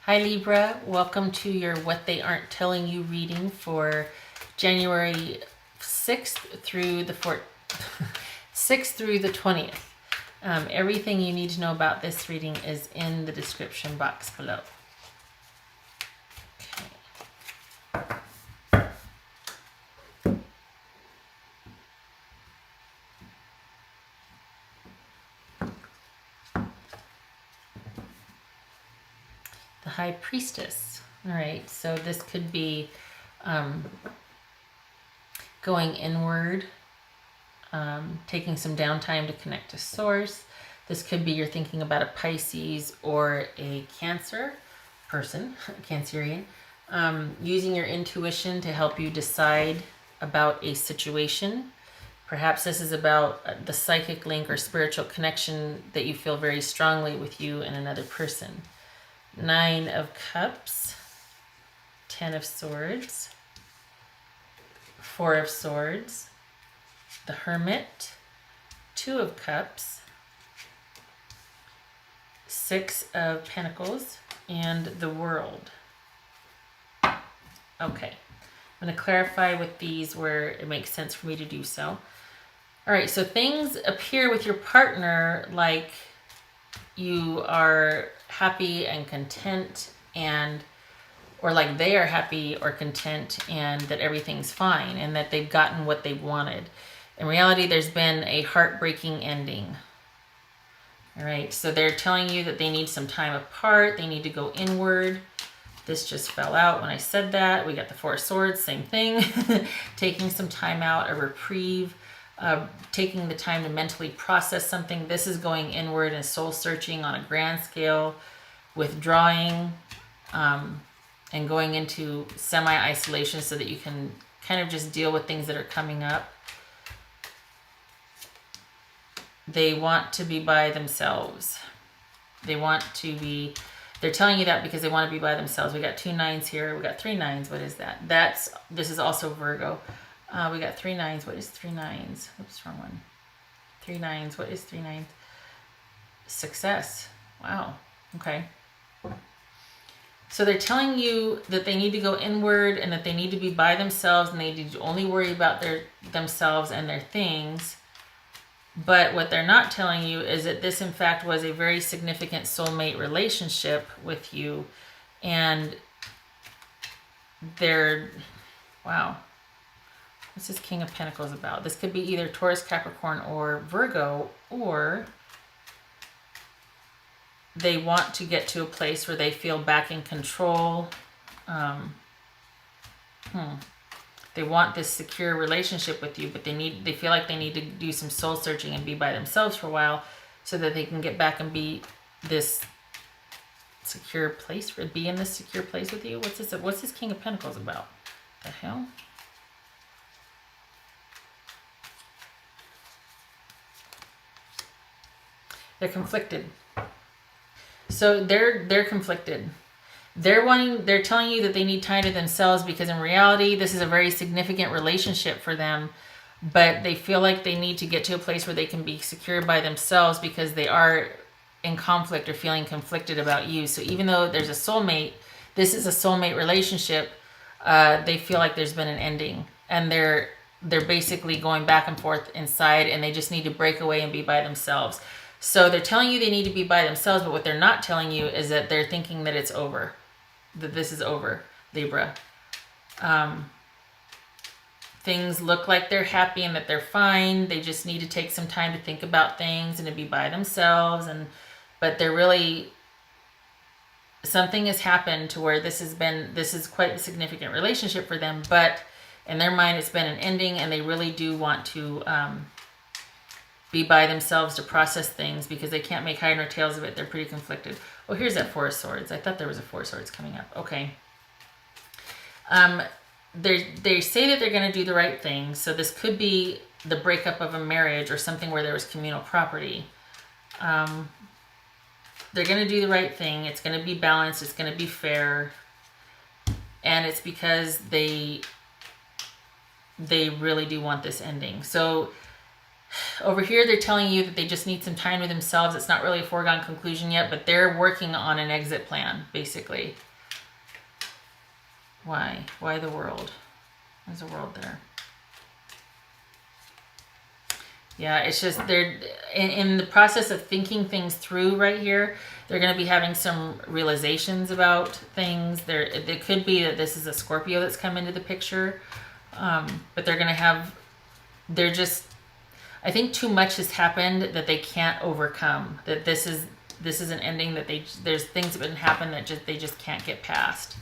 Hi Libra, welcome to your What They Aren't Telling You reading for January 6th through the 6th through the 20th. Everything you need to know about this reading is in the description box below. The High Priestess. All right, so this could be going inward, taking some downtime to connect to source. This could be you're thinking about a Pisces or a Cancer person, Cancerian, using your intuition to help you decide about a situation. Perhaps this is about the psychic link or spiritual connection that you feel very strongly with you and another person. 9 of Cups, 10 of Swords, 4 of Swords, the Hermit, 2 of Cups, 6 of Pentacles, and the World. Okay, I'm going to clarify with these where it makes sense for me to do so. All right, so things appear with your partner like you are happy and content, and or like they are happy or content and that everything's fine and that they've gotten what they wanted. In reality, there's been a heartbreaking ending. All right, so they're telling you that they need some time apart. They need to go inward. This just fell out when I said that. We got the 4 of Swords, same thing. Taking some time out, a reprieve, taking the time to mentally process something. This is going inward and soul searching on a grand scale, withdrawing, and going into semi-isolation so that you can kind of just deal with things that are coming up. They want to be by themselves. They're telling you that because they want to be by themselves. We got 2 9s here. We got 3 9s. What is that? This is also Virgo. We got 3 9s. What is 3 9s? Oops, wrong one. 3 9s. What is 3 9s? Success. Wow. Okay. So they're telling you that they need to go inward and that they need to be by themselves and they need to only worry about themselves and their things. But what they're not telling you is that this, in fact, was a very significant soulmate relationship with you. And wow. What's this King of Pentacles about? This could be either Taurus, Capricorn, or Virgo, or they want to get to a place where they feel back in control. They want this secure relationship with you, but they feel like they need to do some soul searching and be by themselves for a while so that they can get back and be this secure place, be in this secure place with you. What's this King of Pentacles about? The hell? They're conflicted. So they're conflicted. They're telling you that they need time to themselves because in reality, this is a very significant relationship for them, but they feel like they need to get to a place where they can be secure by themselves because they are in conflict or feeling conflicted about you. So even though there's a soulmate, this is a soulmate relationship, they feel like there's been an ending and they're basically going back and forth inside and they just need to break away and be by themselves. So they're telling you they need to be by themselves, but what they're not telling you is that they're thinking that it's over. That this is over, Libra. Things look like they're happy and that they're fine. They just need to take some time to think about things and to be by themselves. But they're really, something has happened to where this is quite a significant relationship for them. But in their mind, it's been an ending, and they really do want to be by themselves to process things because they can't make head nor tails of it. They're pretty conflicted. Oh, here's that 4 of Swords. I thought there was a 4 of Swords coming up. Okay. They say that they're going to do the right thing. So this could be the breakup of a marriage or something where there was communal property. They're going to do the right thing. It's going to be balanced. It's going to be fair. And it's because they really do want this ending. So Over here, they're telling you that they just need some time with themselves. It's not really a foregone conclusion yet, but they're working on an exit plan, basically. Why? Why the world? There's a world there. Yeah, it's just they're in the process of thinking things through right here. They're going to be having some realizations about things. It could be that this is a Scorpio that's come into the picture, but they're going to have. They're just. I think too much has happened that they can't overcome. That this is an ending that there's things that have happened that they just can't get past.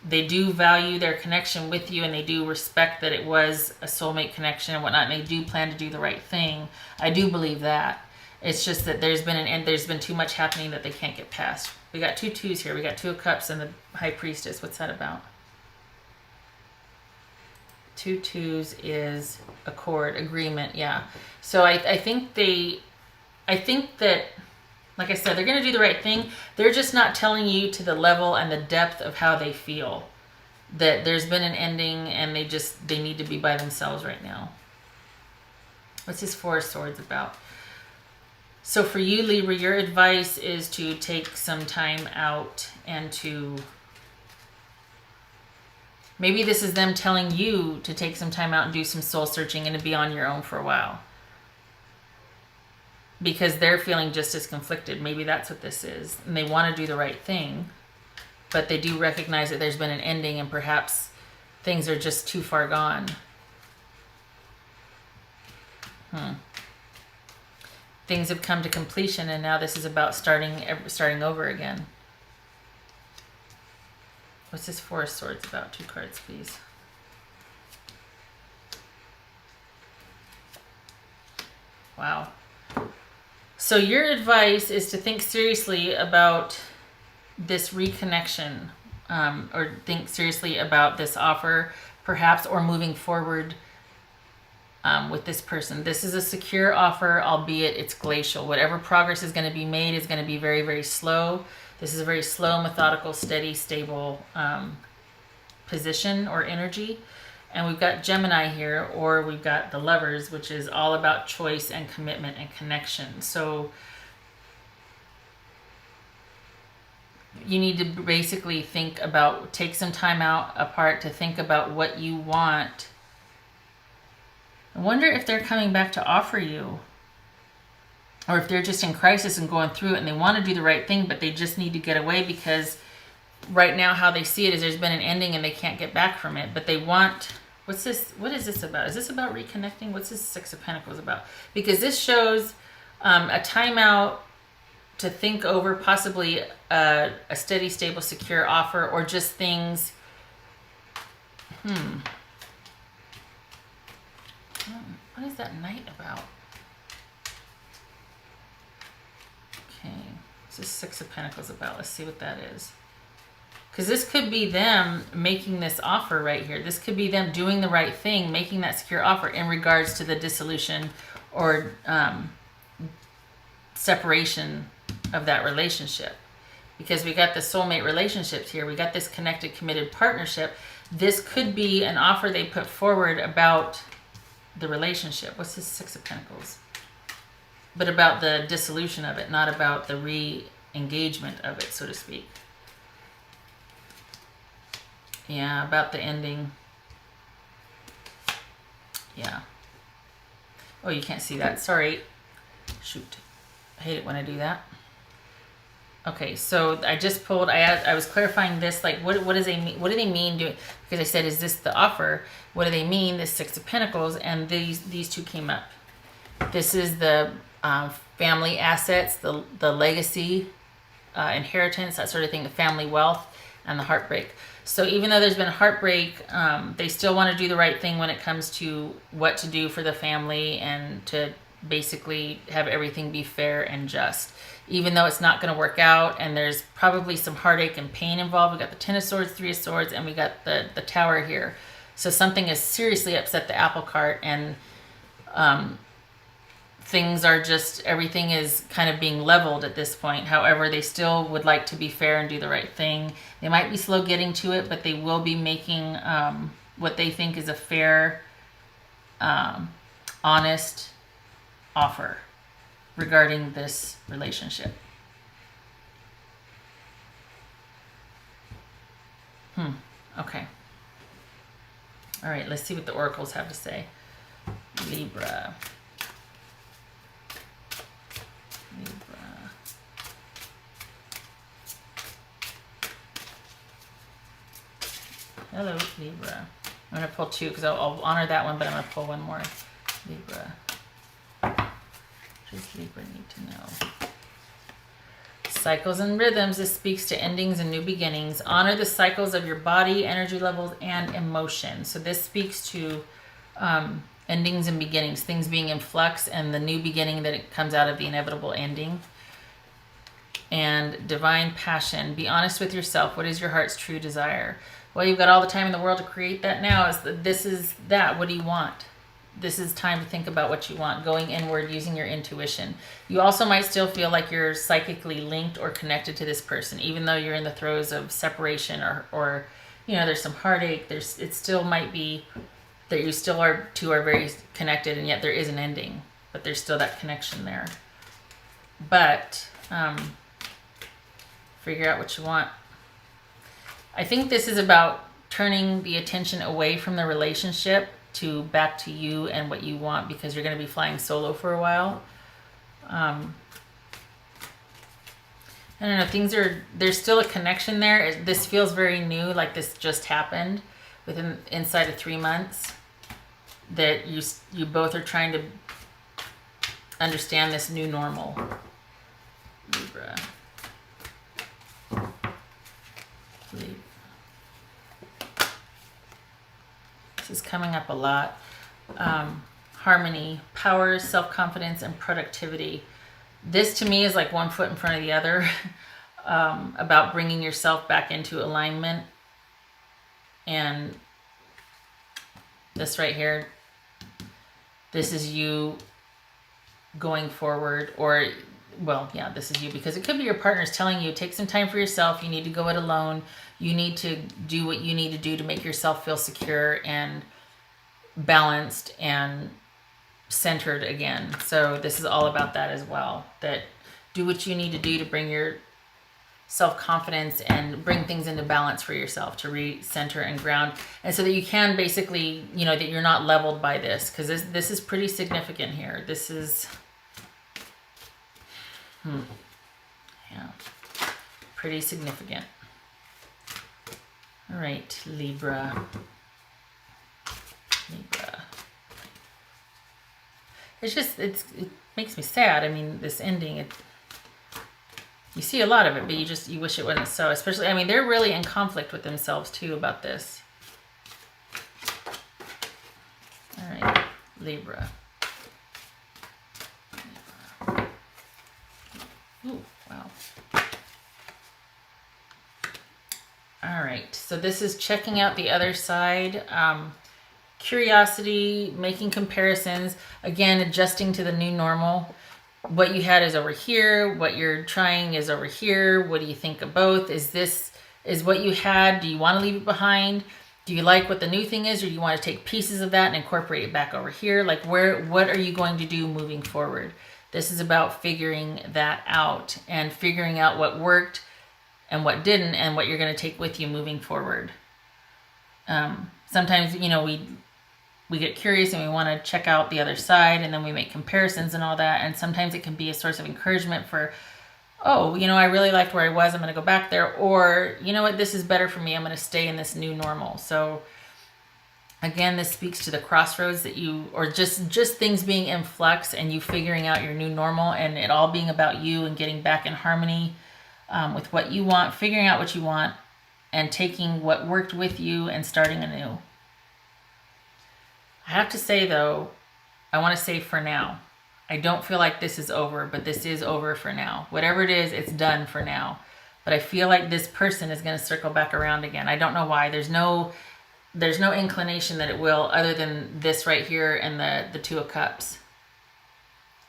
They do value their connection with you, and they do respect that it was a soulmate connection and whatnot, and they do plan to do the right thing. I do believe that. It's just that there's been too much happening that they can't get past. We got 2 twos here. We got 2 of Cups and the High Priestess. What's that about? 2 twos is accord, agreement, yeah. So I think that, like I said, they're going to do the right thing. They're just not telling you to the level and the depth of how they feel. That there's been an ending and they need to be by themselves right now. What's this 4 of Swords about? So for you, Libra, your advice is to take some time out and to... Maybe this is them telling you to take some time out and do some soul searching and to be on your own for a while. Because they're feeling just as conflicted. Maybe that's what this is. And they want to do the right thing. But they do recognize that there's been an ending and perhaps things are just too far gone. Things have come to completion and now this is about starting over again. What's this 4 of Swords about? 2 cards, please. Wow. So your advice is to think seriously about this reconnection, or think seriously about this offer, perhaps, or moving forward with this person. This is a secure offer, albeit it's glacial. Whatever progress is going to be made is going to be very, very slow. This is a very slow, methodical, steady, stable position or energy. And we've got Gemini here, or we've got the Lovers, which is all about choice and commitment and connection. So you need to basically take some time out apart to think about what you want. I wonder if they're coming back to offer you, or if they're just in crisis and going through it and they want to do the right thing, but they just need to get away because right now how they see it is there's been an ending and they can't get back from it. But they want, what is this about? Is this about reconnecting? What's this 6 of Pentacles about? Because this shows a timeout to think over possibly a steady, stable, secure offer, or just things. What is that Knight about? Okay, what's this 6 of Pentacles about? Let's see what that is. Because this could be them making this offer right here. This could be them doing the right thing, making that secure offer in regards to the dissolution or separation of that relationship. Because we got the soulmate relationships here. We got this connected, committed partnership. This could be an offer they put forward about the relationship. What's this 6 of Pentacles? But about the dissolution of it, not about the re-engagement of it, so to speak. Yeah, about the ending. Yeah. Oh, you can't see that. Sorry. Shoot. I hate it when I do that. Okay, so I just pulled, I was clarifying this, like what do they mean doing, because I said, is this the offer? What do they mean, this 6 of Pentacles? And these 2 came up. This is the family assets, the legacy, inheritance, that sort of thing, the family wealth, and the heartbreak. So even though there's been heartbreak, they still want to do the right thing when it comes to what to do for the family and to basically have everything be fair and just. Even though it's not going to work out and there's probably some heartache and pain involved. We got the 10 of Swords, 3 of Swords, and we got the Tower here. So something has seriously upset the apple cart, and things are just, everything is kind of being leveled at this point. However, they still would like to be fair and do the right thing. They might be slow getting to it, but they will be making what they think is a fair honest offer regarding this relationship. Okay. All right, let's see what the oracles have to say. Libra. Hello, Libra. I'm going to pull two because I'll honor that one, but I'm going to pull one more. Libra. What does Libra need to know? Cycles and rhythms. This speaks to endings and new beginnings. Honor the cycles of your body, energy levels, and emotion. So this speaks to endings and beginnings, things being in flux, and the new beginning that it comes out of the inevitable ending. And divine passion. Be honest with yourself. What is your heart's true desire? Well, you've got all the time in the world to create that now. This is that. What do you want? This is time to think about what you want, going inward, using your intuition. You also might still feel like you're psychically linked or connected to this person, even though you're in the throes of separation or there's some heartache. It still might be that you still are very connected, and yet there is an ending, but there's still that connection there. But figure out what you want. I think this is about turning the attention away from the relationship back to you and what you want, because you're going to be flying solo for a while. I don't know, there's still a connection there. This feels very new, like this just happened inside of 3 months, that you both are trying to understand this new normal. Libra. This is coming up a lot. Harmony, power, self-confidence, and productivity. This to me is like one foot in front of the other, about bringing yourself back into alignment. And this right here, this is you going forward, or this is you, because it could be your partner's telling you, take some time for yourself. You need to go it alone. You need to do what you need to do to make yourself feel secure and balanced and centered again. So this is all about that as well. That do what you need to do to bring your self-confidence and bring things into balance for yourself, to re-center and ground. And so that you can basically, that you're not leveled by this, because this is pretty significant here. This is... pretty significant. All right, Libra. It makes me sad. I mean, this ending, you see a lot of it, but you wish it wasn't so. Especially, they're really in conflict with themselves too about this. All right, Libra. Ooh, wow. All right, so this is checking out the other side. Curiosity, making comparisons, again, adjusting to the new normal. What you had is over here. What you're trying is over here. What do you think of both? Is what you had? Do you want to leave it behind? Do you like what the new thing is, or do you want to take pieces of that and incorporate it back over here? Like what are you going to do moving forward? This is about figuring that out and figuring out what worked and what didn't, and what you're going to take with you moving forward. Sometimes, we get curious and we want to check out the other side, and then we make comparisons and all that. And sometimes it can be a source of encouragement for, I really liked where I was. I'm going to go back there. Or, you know what, this is better for me. I'm going to stay in this new normal. So again, this speaks to the crossroads that or just things being in flux and you figuring out your new normal, and it all being about you and getting back in harmony with what you want, figuring out what you want, and taking what worked with you and starting anew. I have to say, though, I want to say for now, I don't feel like this is over, but this is over for now. Whatever it is, it's done for now. But I feel like this person is going to circle back around again. I don't know why. There's no inclination that it will, other than this right here and the Two of Cups.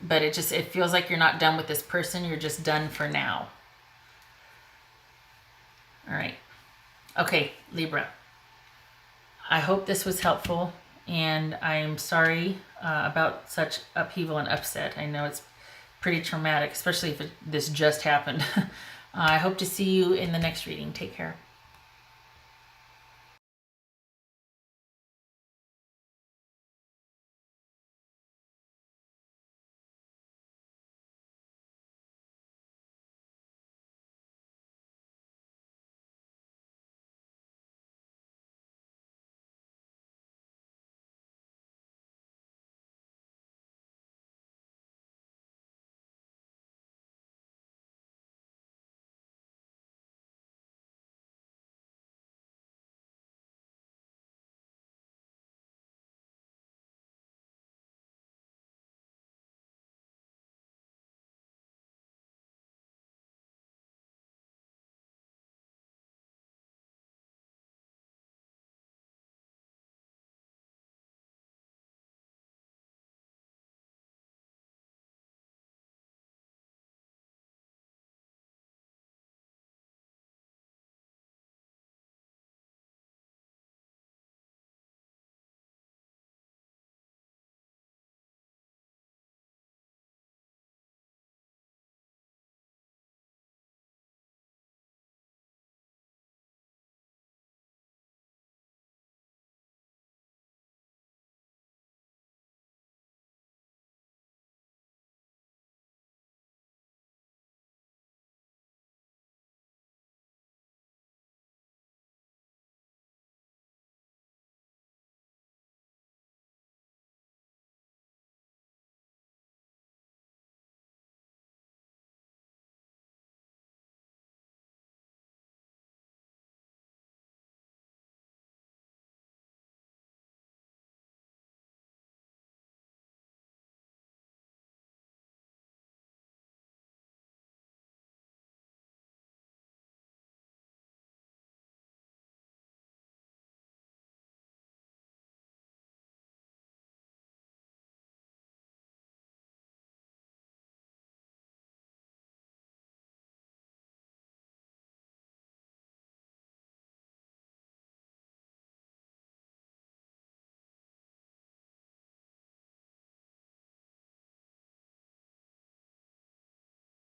But it feels like you're not done with this person. You're just done for now. All right. Okay, Libra. I hope this was helpful and I'm sorry about such upheaval and upset. I know it's pretty traumatic, especially if this just happened. I hope to see you in the next reading. Take care.